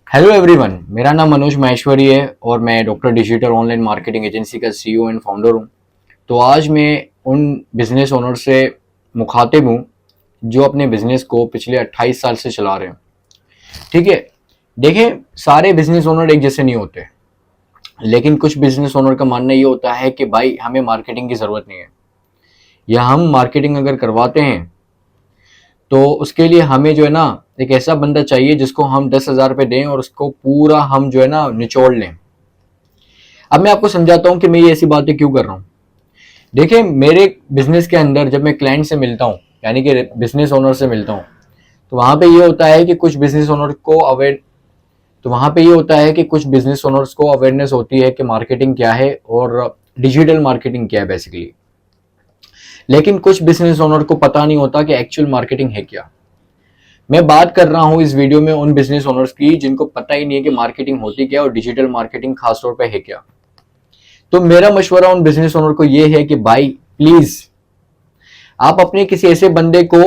Hello everyone, मेरा नाम मनोज माहेश्वरी है और मैं doctor digital online marketing agency का सीईओ एंड फाउंडर हूं। तो आज मैं उन बिजनेस ओनर से मुखातिब हूं जो अपने बिजनेस को पिछले 28 साल से चला रहे हैं। ठीक है, देखें, सारे बिजनेस ओनर एक जैसे नहीं होते, लेकिन कुछ बिजनेस ओनर का मानना ये होता है कि भाई हमें मार्केटिंग की ज़रूरत नहीं है, या हम मार्केटिंग अगर करवाते हैं तो उसके लिए हमें जो है ना एक ऐसा बंदा चाहिए जिसको हम 10,000 रुपये दें और उसको पूरा हम जो है ना निचोड़ लें। अब मैं आपको समझाता हूँ कि मैं ये ऐसी बातें क्यों कर रहा हूँ। देखिए, मेरे बिजनेस के अंदर जब मैं क्लाइंट से मिलता हूँ, यानी कि बिजनेस ओनर से मिलता हूँ, तो वहां पे ये होता है कि कुछ बिजनेस ओनर को अवेयर तो वहां पे ये होता है कि कुछ बिजनेस ओनर्स को अवेयरनेस होती है कि मार्केटिंग क्या है और डिजिटल मार्केटिंग क्या है बेसिकली। लेकिन कुछ बिजनेस ओनर को पता नहीं होता कि एक्चुअल मार्केटिंग है क्या। मैं बात कर रहा हूं इस वीडियो में उन बिजनेस ओनर्स की जिनको पता ही नहीं है कि मार्केटिंग होती क्या और डिजिटल मार्केटिंग खासतौर पे है क्या। तो मेरा मशवरा उन बिजनेस ओनर को यह है कि भाई प्लीज आप अपने किसी ऐसे बंदे को,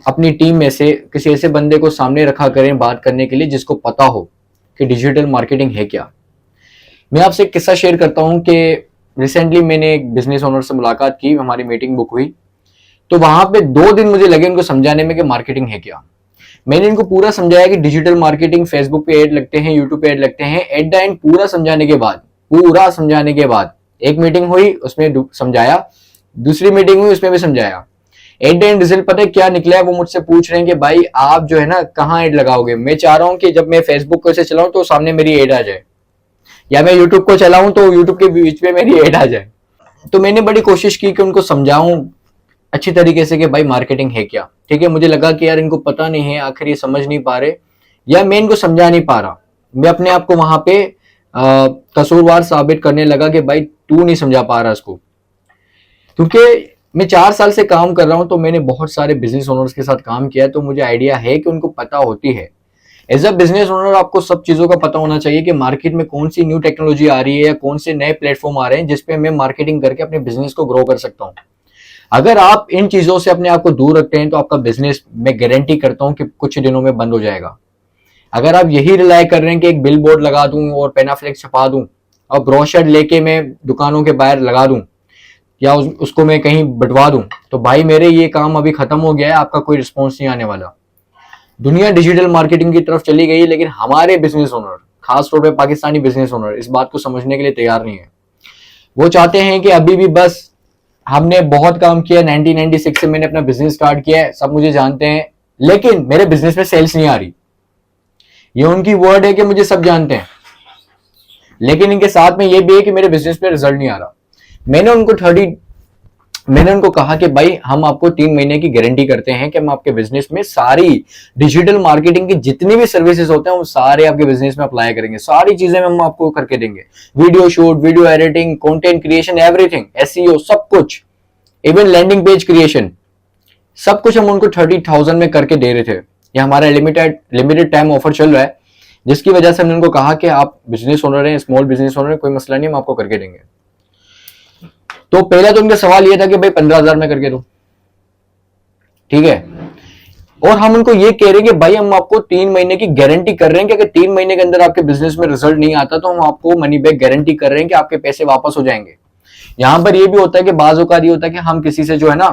अपनी टीम में से किसी ऐसे बंदे को सामने रखा करें बात करने के लिए जिसको पता हो कि डिजिटल मार्केटिंग है क्या। मैं आपसे एक किस्सा शेयर करता हूं कि रिसेंटली मैंने एक बिजनेस ओनर से मुलाकात की, हमारी मीटिंग बुक हुई। तो वहां पे 2 दिन मुझे लगे उनको समझाने में कि मार्केटिंग है क्या। मैंने इनको पूरा समझाया कि डिजिटल मार्केटिंग, फेसबुक पे ऐड लगते हैं, यूट्यूब पे ऐड लगते हैं। एट द एंड पूरा समझाने के बाद एक मीटिंग हुई, उसमें समझाया, दूसरी मीटिंग हुई, उसमें भी समझाया। एट द एंड रिजल्ट पता है क्या निकला है? वो मुझसे पूछ रहे हैं कि भाई आप जो है ना कहाँ ऐड लगाओगे। मैं चाह रहा हूं कि जब मैं फेसबुक को ऐसे चलाऊं तो सामने मेरी ऐड आ जाए, या मैं यूट्यूब को चलाऊं तो यूट्यूब के बीच में मेरी ऐड आ जाए। तो मैंने बड़ी कोशिश की कि उनको समझाऊं अच्छी तरीके से कि भाई मार्केटिंग है क्या। ठीक है, मुझे लगा कि यार इनको पता नहीं है, आखिर ये समझ नहीं पा रहे, या मैं इनको समझा नहीं पा रहा। मैं अपने आप को वहां पे कसूरवार साबित करने लगा कि भाई तू नहीं समझा पा रहा इसको। क्योंकि मैं 4 साल से काम कर रहा हूं, तो मैंने बहुत सारे बिजनेस ओनर्स के साथ काम किया है, तो मुझे आइडिया है कि उनको पता होती है। एज अ बिजनेस ओनर आपको सब चीजों का पता होना चाहिए कि मार्केट में कौन सी न्यू टेक्नोलॉजी आ रही है या कौन से नए प्लेटफॉर्म आ रहे हैं जिसपे मैं मार्केटिंग करके अपने बिजनेस को ग्रो कर सकता हूं। अगर आप इन चीजों से अपने आप को दूर रखते हैं तो आपका बिजनेस, मैं गारंटी करता हूं कि कुछ दिनों में बंद हो जाएगा। अगर आप यही रिलाय कर रहे हैं कि एक बिल बोर्ड लगा दूं और पेनाफ्लेक्स छपा दूं और ब्रोशर लेके मैं दुकानों के बाहर लगा दूं, या उसको मैं कहीं बंटवा दूं, तो भाई मेरे ये काम अभी खत्म हो गया है, आपका कोई रिस्पॉन्स नहीं आने वाला। दुनिया डिजिटल मार्केटिंग की तरफ चली गई, लेकिन हमारे बिजनेस ओनर, खासतौर पर पाकिस्तानी बिजनेस ओनर, इस बात को समझने के लिए तैयार नहीं है। वो चाहते हैं कि अभी भी बस हमने बहुत काम किया, 1996 से मैंने अपना बिजनेस स्टार्ट किया है, सब मुझे जानते हैं, लेकिन मेरे बिजनेस में सेल्स नहीं आ रही। ये उनकी वर्ड है कि मुझे सब जानते हैं, लेकिन इनके साथ में ये भी है कि मेरे बिजनेस में रिजल्ट नहीं आ रहा। मैंने उनको 30 मैंने उनको कहा कि भाई हम आपको 3 महीने की गारंटी करते हैं कि हम आपके बिजनेस में सारी डिजिटल मार्केटिंग की जितनी भी सर्विसेज होते हैं वो सारे आपके बिजनेस में अप्लाई करेंगे। सारी चीजें हम आपको करके देंगे, video shoot, video editing, content creation, everything, SEO, सब कुछ, इवन लैंडिंग पेज क्रिएशन, सब कुछ हम उनको 30,000 में करके दे रहे थे। ये हमारा लिमिटेड टाइम ऑफर चल रहा है, जिसकी वजह से हमने उनको कहा कि आप बिजनेस ओनर हैं, स्मॉल बिजनेस ओनर है, कोई मसला नहीं, हम आपको करके देंगे। तो पहला तो उनका सवाल ये था कि भाई 15,000 में करके दो, ठीक है। और हम उनको ये कह रहे हैं कि भाई हम आपको 3 महीने की गारंटी कर रहे हैं कि अगर 3 महीने के अंदर आपके बिजनेस में रिजल्ट नहीं आता तो हम आपको मनी बैक गारंटी कर रहे हैं कि आपके पैसे वापस हो जाएंगे। यहां पर ये भी होता है कि बाज़ औक़ात ये होता है कि हम किसी से जो है ना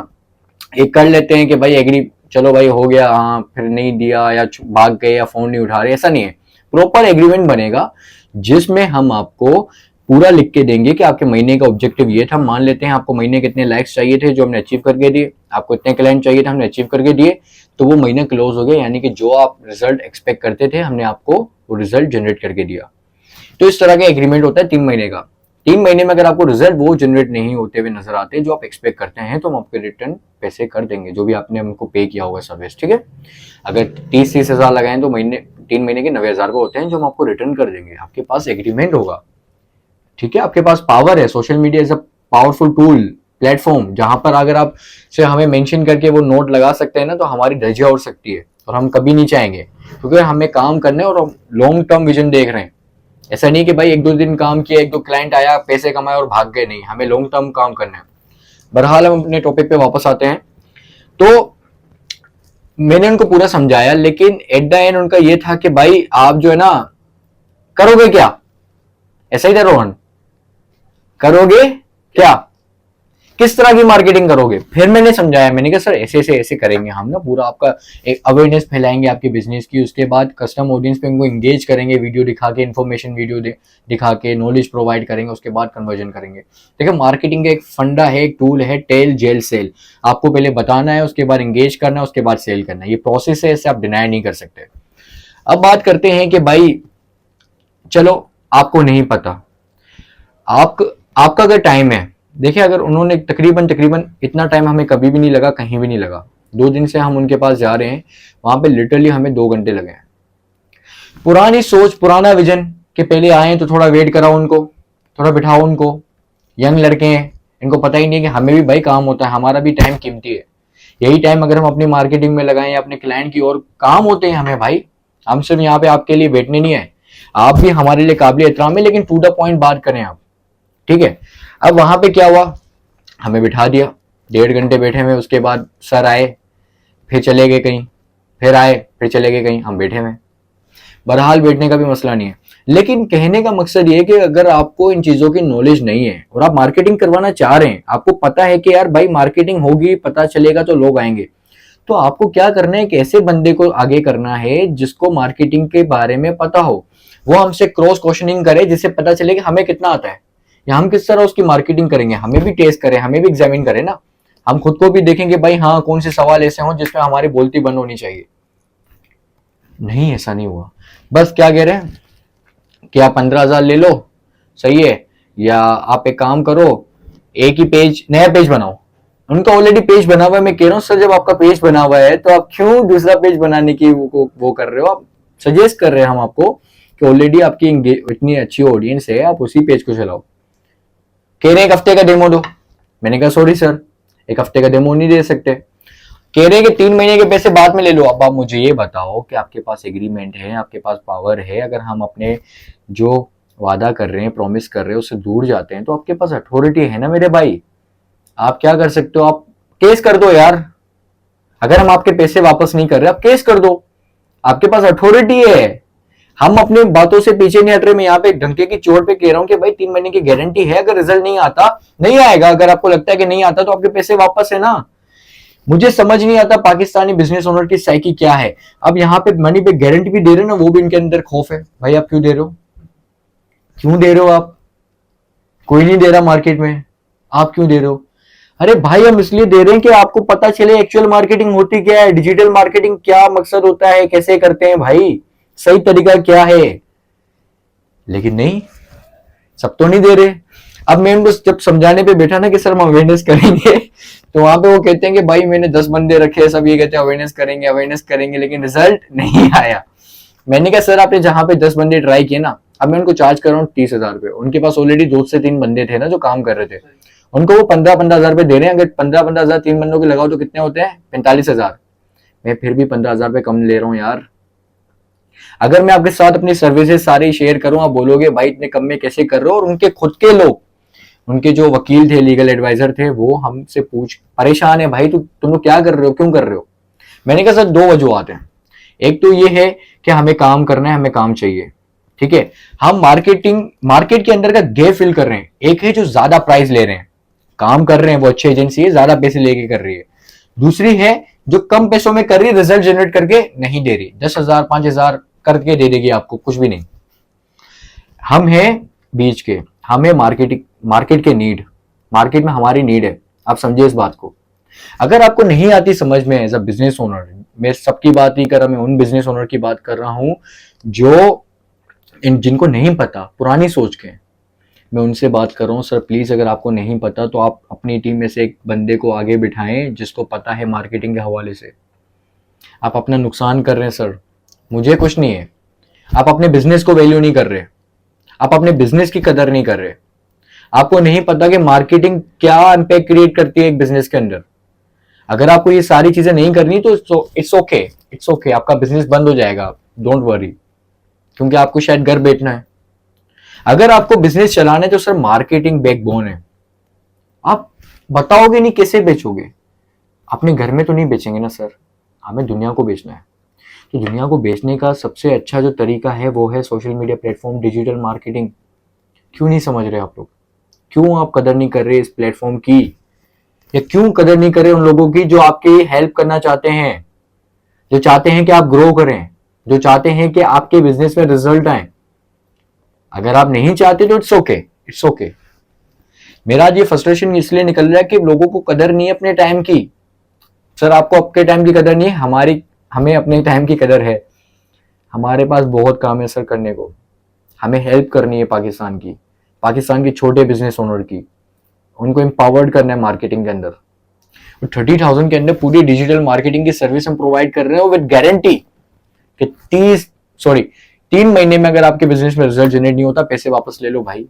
एक कर लेते हैं कि भाई एग्री, चलो भाई हो गया, हाँ, फिर नहीं दिया या भाग गए या फोन नहीं उठा रहे, ऐसा नहीं है। प्रॉपर एग्रीमेंट बनेगा जिसमें हम आपको पूरा लिख के देंगे कि आपके महीने का ऑब्जेक्टिव ये था। मान लेते हैं आपको महीने कितने लाइक्स चाहिए थे, जो हमने अचीव करके दिए, आपको इतने क्लाइंट चाहिए थे, हमने अचीव करके दिए, तो वो महीना क्लोज हो गया, यानी कि जो आप रिजल्ट एक्सपेक्ट करते थे हमने आपको वो रिजल्ट जनरेट करके दिया। तो इस तरह का एग्रीमेंट होता है 3 महीने का। 3 महीने में अगर आपको रिजल्ट वो जनरेट नहीं होते हुए नजर आते जो आप एक्सपेक्ट करते हैं, तो हम आपके रिटर्न पैसे कर देंगे, जो भी आपने हमको पे किया होगा सर्विस, ठीक है। अगर 30-30 हजार लगाएं तो 3 महीने के 90,000 को होते हैं, जो हम आपको रिटर्न कर देंगे। आपके पास एग्रीमेंट होगा, ठीक है, आपके पास पावर है। Social media is a powerful tool, platform, जहां पर अगर आप से हमें मेंशन करके वो नोट लगा सकते हैं ना, तो हमारी धज्जियां उड़ सकती है, और हम कभी नहीं चाहेंगे, क्योंकि हमें काम करना है और लॉन्ग टर्म विजन देख रहे हैं। ऐसा नहीं कि भाई 1-2 दिन काम किया, 1-2 क्लाइंट आया, पैसे कमाए और भाग गए, नहीं, हमें लॉन्ग टर्म काम करना है। बहरहाल हम अपने टॉपिक पे वापस आते हैं। तो मैंने उनको पूरा समझाया, लेकिन एट द एंड उनका ये था कि भाई आप जो है ना करोगे क्या, ऐसा ही था रोहन, करोगे क्या, किस तरह की मार्केटिंग करोगे। फिर मैंने समझाया, मैंने कहा सर ऐसे ऐसे ऐसे करेंगे हम ना, पूरा आपका एक अवेयरनेस फैलाएंगे आपके बिजनेस की, उसके बाद कस्टम ऑडियंस पे उनको एंगेज करेंगे, वीडियो दिखा के, इन्फॉर्मेशन वीडियो दिखा के नॉलेज प्रोवाइड करेंगे, उसके बाद कन्वर्जन करेंगे। देखिए मार्केटिंग का एक फंडा है, एक टूल है, टेल जेल सेल। आपको पहले बताना है, उसके बाद एंगेज करना है, उसके बाद सेल करना है। ये प्रोसेस है, इसे आप डिनाई नहीं कर सकते। अब बात करते हैं कि भाई चलो आपको नहीं पता, आपका अगर टाइम है, देखिए अगर उन्होंने तकरीबन तकरीबन इतना टाइम हमें कभी भी नहीं लगा, कहीं भी नहीं लगा। 2 दिन से हम उनके पास जा रहे हैं, वहां पे लिटरली हमें 2 घंटे लगे हैं। पुरानी सोच, पुराना विजन कि पहले आए तो थोड़ा वेट कराओ उनको, थोड़ा बिठाओ उनको, यंग लड़के हैं, इनको पता ही नहीं कि हमें भी भाई काम होता है, हमारा भी टाइम कीमती है। यही टाइम अगर हम अपनी मार्केटिंग में लगाएं या अपने क्लाइंट की और काम होते हैं हमें भाई। हम सिर्फ यहाँ पे आपके लिए बैठने नहीं आए, आप भी हमारे लिए काबिल एहतराम है, लेकिन टू द पॉइंट बात करें आप, ठीक है। अब वहां पे क्या हुआ, हमें बिठा दिया, 1.5 घंटे बैठे हुए, उसके बाद सर आए, फिर चले गए कहीं, फिर आए, फिर चले गए कहीं, हम बैठे हुए। बहरहाल बैठने का भी मसला नहीं है, लेकिन कहने का मकसद ये है कि अगर आपको इन चीजों की नॉलेज नहीं है और आप मार्केटिंग करवाना चाह रहे हैं, आपको पता है कि यार भाई मार्केटिंग होगी, पता चलेगा तो लोग आएंगे, तो आपको क्या करना है, एक ऐसे बंदे को आगे करना है जिसको मार्केटिंग के बारे में पता हो, वो हमसे क्रॉस क्वेश्चनिंग करे, जिससे पता चले कि हमें कितना आता है या हम किस तरह उसकी मार्केटिंग करेंगे। हमें भी टेस्ट करें, हमें भी एग्जामिन करें ना, हम खुद को भी देखेंगे भाई हाँ कौन से सवाल ऐसे हों जिसमें हमारी बोलती बंद होनी चाहिए। नहीं, ऐसा नहीं हुआ। बस क्या कह रहे हैं कि आप 15,000 ले लो, सही है, या आप एक काम करो, एक ही पेज, नया पेज बनाओ। उनका ऑलरेडी पेज बना हुआ है। मैं कह रहा हूँ सर जब आपका पेज बना हुआ है तो आप क्यों दूसरा पेज बनाने की वो कर रहे हो। आप सजेस्ट कर रहे हैं हम आपको कि ऑलरेडी आपकी इतनी अच्छी ऑडियंस है, आप उसी पेज को चलाओ। कह रहे एक हफ्ते का डेमो दो, मैंने कहा सॉरी सर, एक हफ्ते का डेमो नहीं दे सकते। कह रहे कि 3 महीने के पैसे बाद में ले लो। अब आप मुझे ये बताओ कि आपके पास एग्रीमेंट है, आपके पास पावर है, अगर हम अपने जो वादा कर रहे हैं, प्रॉमिस कर रहे हैं, उससे दूर जाते हैं तो आपके पास अथॉरिटी है ना मेरे भाई। आप क्या कर सकते हो, आप केस कर दो यार। अगर हम आपके पैसे वापस नहीं कर रहे, आप केस कर दो, आपके पास अथॉरिटी है। हम अपनी बातों से पीछे नहीं हट रहे। मैं यहाँ पे ढंके की चोट पे कह रहा हूँ कि भाई 3 महीने की गारंटी है, अगर रिजल्ट नहीं आता, नहीं आएगा। अगर आपको लगता है कि नहीं आता तो आपके पैसे वापस है ना। मुझे समझ नहीं आता पाकिस्तानी बिजनेस ओनर की साइकी क्या है। अब यहाँ पे मनी पे गारंटी भी दे रहे हो ना, वो भी इनके अंदर खौफ है। भाई आप क्यों दे रहे हो, क्यों दे रहे हो आप, कोई नहीं दे रहा मार्केट में, आप क्यों दे रहे हो। अरे भाई हम इसलिए दे रहे हैं कि आपको पता चले एक्चुअल मार्केटिंग होती क्या है, डिजिटल मार्केटिंग क्या मकसद होता है, कैसे करते हैं भाई, सही तरीका क्या है। लेकिन नहीं, सब तो नहीं दे रहे। अब मैं उनको जब समझाने पे बैठा ना कि सर हम अवेयरनेस करेंगे, तो वहां पे वो कहते हैं कि भाई मैंने 10 बंदे रखे, सब ये कहते हैं अवेयरनेस करेंगे अवेयरनेस करेंगे, लेकिन रिजल्ट नहीं आया। मैंने कहा सर आपने जहां पे 10 बंदे ट्राई किए ना, अब मैं उनको चार्ज कर रहा हूँ 30,000 रुपए। उनके पास ऑलरेडी 2 से 3 बंदे थे ना जो काम कर रहे थे, उनको वो 15-15 हजार रुपए दे रहे हैं। अगर 15-15 हजार 3 बंदों के लगाओ तो कितने होते हैं, 45,000। मैं फिर भी 15,000 रुपए कम ले रहा हूँ यार। अगर मैं आपके साथ अपनी सर्विसेज सारी शेयर करूं, आप बोलोगे भाई इतने कम में कैसे कर रहे हो। और उनके खुद के लोग, उनके जो वकील थे, लीगल एडवाइजर थे, वो हमसे परेशान है, भाई तुम लोग क्या कर रहे हो, क्यों कर रहे हो। मैंने कहा सर 2 वजूहत हैं। एक तो ये है कि हमें काम करना है, हमें काम चाहिए, ठीक है। हम मार्केट के अंदर का गैप फिल कर रहे हैं। एक है जो ज्यादा प्राइस ले रहे हैं, काम कर रहे हैं, वो अच्छी एजेंसी है, ज्यादा पैसे लेके कर रही है। दूसरी है जो कम पैसों में कर रही है, रिजल्ट जनरेट करके नहीं दे रही, 10,000 5,000 करके दे देगी आपको, कुछ भी नहीं। हम हैं बीच के, हमें मार्केट के नीड, मार्केट में हमारी नीड है। आप समझिए इस बात को। अगर आपको नहीं आती समझ में एज अ बिजनेस ओनर, मैं सबकी बात नहीं कर रहा, मैं उन बिजनेस ओनर की बात कर रहा हूं जो जिनको नहीं पता, पुरानी सोच के, मैं उनसे बात कर रहा हूँ। सर प्लीज अगर आपको नहीं पता तो आप अपनी टीम में से एक बंदे को आगे बिठाएं जिसको पता है मार्केटिंग के हवाले से। आप अपना नुकसान कर रहे हैं सर, मुझे कुछ नहीं है। आप अपने बिजनेस को वैल्यू नहीं कर रहे, आप अपने बिजनेस की कदर नहीं कर रहे। आपको नहीं पता कि मार्केटिंग क्या इंपैक्ट क्रिएट करती है एक बिजनेस के अंदर। अगर आपको ये सारी चीजें नहीं करनी तो इट्स ओके, इट्स ओके, आपका बिजनेस बंद हो जाएगा, डोंट वरी, क्योंकि आपको शायद घर बैठना है। अगर आपको बिजनेस चलाना है तो सर मार्केटिंग बैकबोन है। आप बताओगे नहीं कैसे बेचोगे, अपने घर में तो नहीं बेचेंगे ना सर, हमें दुनिया को बेचना है। तो दुनिया को बेचने का सबसे अच्छा जो तरीका है वो है social media platform, digital marketing. क्यों नहीं समझ रहे आप लोग? क्यों आप कदर नहीं कर रहे इस प्लेटफॉर्म की, या क्यों कदर नहीं कर रहे उन लोगों की जो आपकी हेल्प करना चाहते हैं, जो चाहते हैं कि आप ग्रो करें, जो चाहते हैं कि आपके बिजनेस में रिजल्ट आए? अगर आप नहीं चाहते तो इट्स ओके, इट्स ओके। मेरा आज ये फ्रस्ट्रेशन इसलिए निकल रहा है कि लोगों को कदर नहीं है अपने टाइम की। सर आपको आपके टाइम की कदर नहीं है, हमें अपने टाइम की कदर है। हमारे पास बहुत काम है सर करने को। हमें हेल्प करनी है पाकिस्तान के छोटे बिजनेस ओनर की, उनको एम्पावर्ड करना है मार्केटिंग के अंदर। 30,000 के अंदर पूरी डिजिटल मार्केटिंग की सर्विस हम प्रोवाइड कर रहे हैं विद गारंटी कि 3 महीने में अगर आपके बिजनेस में रिजल्ट जनरेट नहीं होता, पैसे वापस ले लो भाई।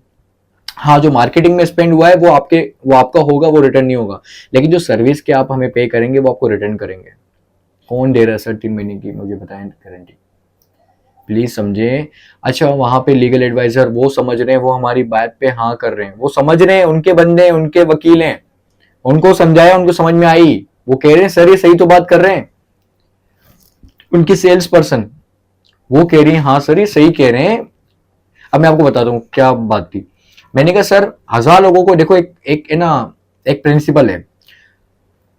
हाँ, जो मार्केटिंग में स्पेंड हुआ है वो आपका होगा, वो रिटर्न नहीं होगा, लेकिन जो सर्विस के आप हमें पे करेंगे वो आपको रिटर्न करेंगे। कौन दे रहा है सर 3 महीने की, मुझे बताएं गारंटी, प्लीज समझें। अच्छा, वहां पे लीगल एडवाइजर वो समझ रहे हैं, वो हमारी बात पे हाँ कर रहे हैं, वो समझ रहे हैं, उनके बंदे हैं, उनके वकील हैं, उनको समझाया, उनको समझ में आई, वो कह रहे हैं सर ये सही तो बात कर रहे हैं। उनकी सेल्स पर्सन वो कह रही है हाँ सर ये सही कह रहे हैं। अब मैं आपको बताता हूँ क्या बात थी। मैंने कहा सर 1000 लोगों को देखो, एक है ना, एक प्रिंसिपल है,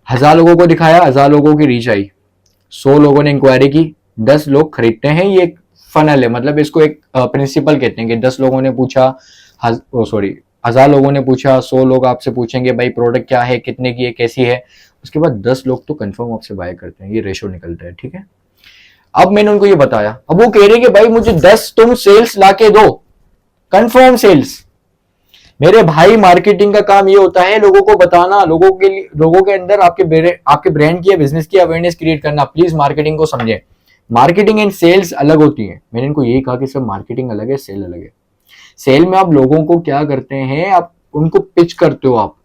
1000 लोगों को दिखाया, 1000 लोगों की रीच आई, 100 लोगों ने इंक्वायरी की, 10 लोग खरीदते हैं। ये एक फनल है, मतलब इसको एक प्रिंसिपल कहते हैं कि 10 लोगों ने पूछा, सॉरी 1000 लोगों ने पूछा, 100 लोग आपसे पूछेंगे भाई प्रोडक्ट क्या है, कितने की है, कैसी है, उसके बाद 10 लोग तो कंफर्म आपसे बाय करते हैं। ये रेशो निकलता है, ठीक है। अब मैंने उनको ये बताया, अब वो कह रहे हैं कि भाई मुझे 10 तुम सेल्स लाके दो, कंफर्म सेल्स। मेरे भाई मार्केटिंग का काम ये होता है लोगों को बताना, लोगों के अंदर आपके ब्रांड की या बिजनेस की अवेयरनेस क्रिएट करना। प्लीज मार्केटिंग को समझें, मार्केटिंग एंड सेल्स अलग होती है। मैंने इनको यही कहा कि सब मार्केटिंग अलग है, सेल अलग है। सेल में आप लोगों को क्या करते हैं, आप उनको पिच करते हो, आप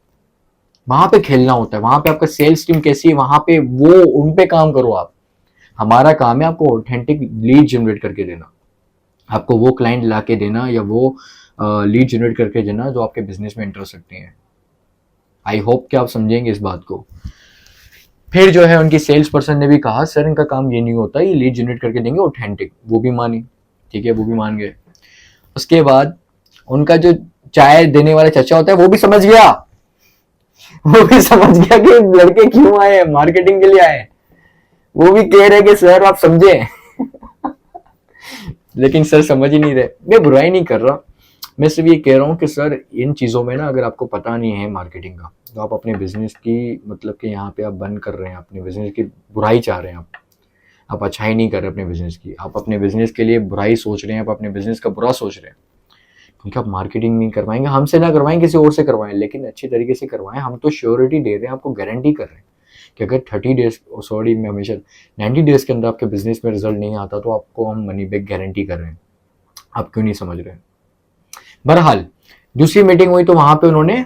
वहां पे खेलना होता है, वहां पे आपका सेल्स टीम कैसी है, वहां पे वो उन पे काम करो आप। हमारा काम है आपको ऑथेंटिक लीड जनरेट करके देना, आपको वो क्लाइंट ला के देना या वो लीड जनरेट करके देना जो आपके बिजनेस में इंटरेस्ट रखते हैं। आई होप कि आप समझेंगे इस बात को। फिर जो है उनकी सेल्स पर्सन ने भी कहा सर इनका काम ये नहीं होता, ये लीड जनरेट करके देंगे ऑथेंटिक। वो भी मानी, ठीक है, वो भी मान गए। उसके बाद उनका जो चाय देने वाला चचा होता है वो भी समझ गया, वो भी समझ गया कि लड़के क्यों आए हैं, मार्केटिंग के लिए आए। वो भी कह रहे कि सर आप समझे लेकिन सर समझ ही नहीं रहे। मैं बुराई नहीं कर रहा, मैं सिर्फ ये कह रहा हूँ कि सर इन चीज़ों में ना अगर आपको पता नहीं है मार्केटिंग का, तो आप अपने बिजनेस की, मतलब कि यहाँ पे आप बंद कर रहे हैं, अपने बिजनेस की बुराई चाह रहे हैं, आप अच्छाई नहीं कर रहे अपने बिजनेस की, आप अपने बिजनेस के लिए बुराई सोच रहे हैं, आप अपने बिजनेस का बुरा सोच रहे हैं, क्योंकि आप मार्केटिंग नहीं करवाएंगे, हमसे ना करवाएं, किसी और से करवाएं, लेकिन अच्छी तरीके से करवाएं। हम तो श्योरिटी दे रहे हैं, आपको गारंटी कर रहे हैं कि अगर 30 डेज, सॉरी मैं हमेशा 90 डेज के अंदर आपके बिजनेस में रिजल्ट नहीं आता तो आपको हम मनी बैक गारंटी कर रहे हैं। आप क्यों नहीं समझ रहे? बहरहाल दूसरी मीटिंग हुई तो वहां पे उन्होंने,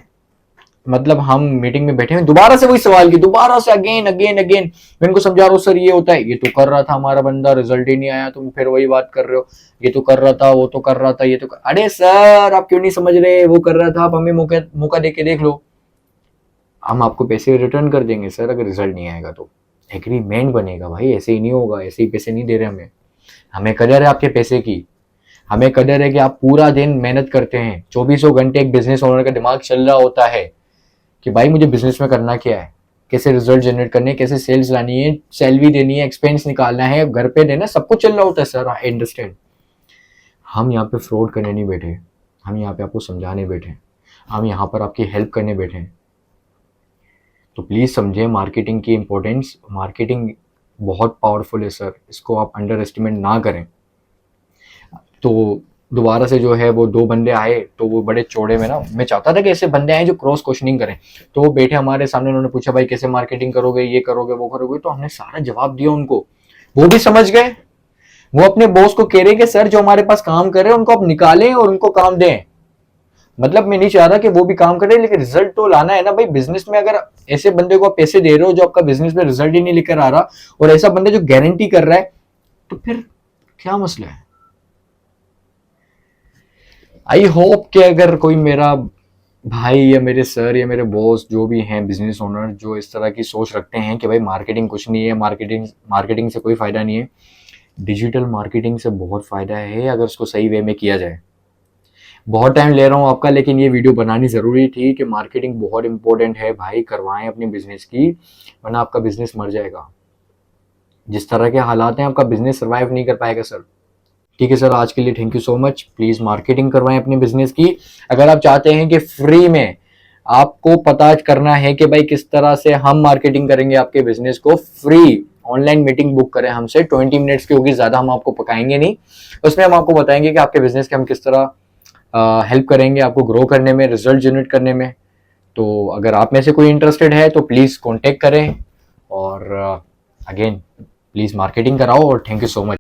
मतलब हम मीटिंग में बैठे हैं, दोबारा से वही सवाल की, दोबारा से अगेन अगेन अगेन। मैं इनको समझा रहा हूँ सर ये होता है, ये तो कर रहा था हमारा बंदा, रिजल्ट ही नहीं आया, तुम फिर वही बात कर रहे हो, ये तो कर रहा था, वो तो कर रहा था, ये तो अरे सर आप क्यों नहीं समझ रहे, वो कर रहा था, आप हमें मौका दे के देख लो, हम आपको पैसे रिटर्न कर देंगे सर अगर रिजल्ट नहीं आएगा तो। एग्रीमेंट बनेगा भाई, ऐसे ही नहीं होगा, ऐसे ही पैसे नहीं दे रहे हमें। हमें कदर है आपके पैसे की, हमें कदर है कि आप पूरा दिन मेहनत करते हैं, 24 घंटे एक बिजनेस ओनर का दिमाग चल रहा होता है कि भाई मुझे बिजनेस में करना क्या है, कैसे रिजल्ट जनरेट करने, कैसे सेल्स लानी है, सैलरी देनी है, एक्सपेंस निकालना है, घर पे देना, सब कुछ चल रहा होता है सर, आई अंडरस्टैंड। हम यहाँ पे फ्रॉड करने नहीं बैठे, हम यहाँ पे आपको समझाने बैठे, हम यहाँ पर आपकी हेल्प करने बैठे हैं। तो प्लीज़ समझें मार्केटिंग की इंपॉर्टेंस। मार्केटिंग बहुत पावरफुल है सर, इसको आप अंडर एस्टिमेट ना करें। तो दोबारा से जो है वो 2 बंदे आए, तो वो बड़े चौड़े में ना, मैं चाहता था कि ऐसे बंदे आए जो क्रॉस क्वेश्चनिंग करें। तो वो बैठे हमारे सामने, उन्होंने पूछा भाई कैसे मार्केटिंग करोगे, ये करोगे, वो करोगे, तो हमने सारा जवाब दिया उनको। वो भी समझ गए, वो अपने बॉस को कह रहे कि सर जो हमारे पास काम कर रहे हैं उनको आप निकालें और उनको काम दें। मतलब मैं नहीं चाह रहा कि वो भी काम करे, लेकिन रिजल्ट तो लाना है ना भाई। बिजनेस में अगर ऐसे बंदे को आप पैसे दे रहे हो जो आपका बिजनेस में रिजल्ट ही नहीं लेकर आ रहा, और ऐसा बंदा जो गारंटी कर रहा है, तो फिर क्या मसला है? आई होप कि अगर कोई मेरा भाई या मेरे सर या मेरे बॉस जो भी हैं बिजनेस ओनर, जो इस तरह की सोच रखते हैं कि भाई मार्केटिंग कुछ नहीं है, मार्केटिंग मार्केटिंग से कोई फ़ायदा नहीं है। डिजिटल मार्केटिंग से बहुत फ़ायदा है अगर उसको सही वे में किया जाए। बहुत टाइम ले रहा हूँ आपका, लेकिन ये वीडियो बनानी ज़रूरी थी कि मार्केटिंग बहुत इंपॉर्टेंट है भाई, करवाएं अपने बिजनेस की, वरना आपका बिजनेस मर जाएगा। जिस तरह के हालात हैं आपका बिजनेस सर्वाइव नहीं कर पाएगा सर। ठीक है सर, आज के लिए thank you so much. Please marketing करवाएं अपने बिजनेस की। अगर आप चाहते हैं कि फ्री में आपको पता करना है कि भाई किस तरह से हम मार्केटिंग करेंगे आपके बिजनेस को, फ्री ऑनलाइन मीटिंग बुक करें हमसे, 20 मिनट्स की होगी, ज़्यादा हम आपको पकाएंगे नहीं। उसमें हम आपको बताएंगे कि आपके बिजनेस के हम किस तरह हेल्प करेंगे आपको ग्रो करने में, रिजल्ट जनरेट करने में। तो अगर आप में से कोई इंटरेस्टेड है तो प्लीज़ कॉन्टेक्ट करें, और अगेन प्लीज़ मार्केटिंग कराओ, और थैंक यू सो मच।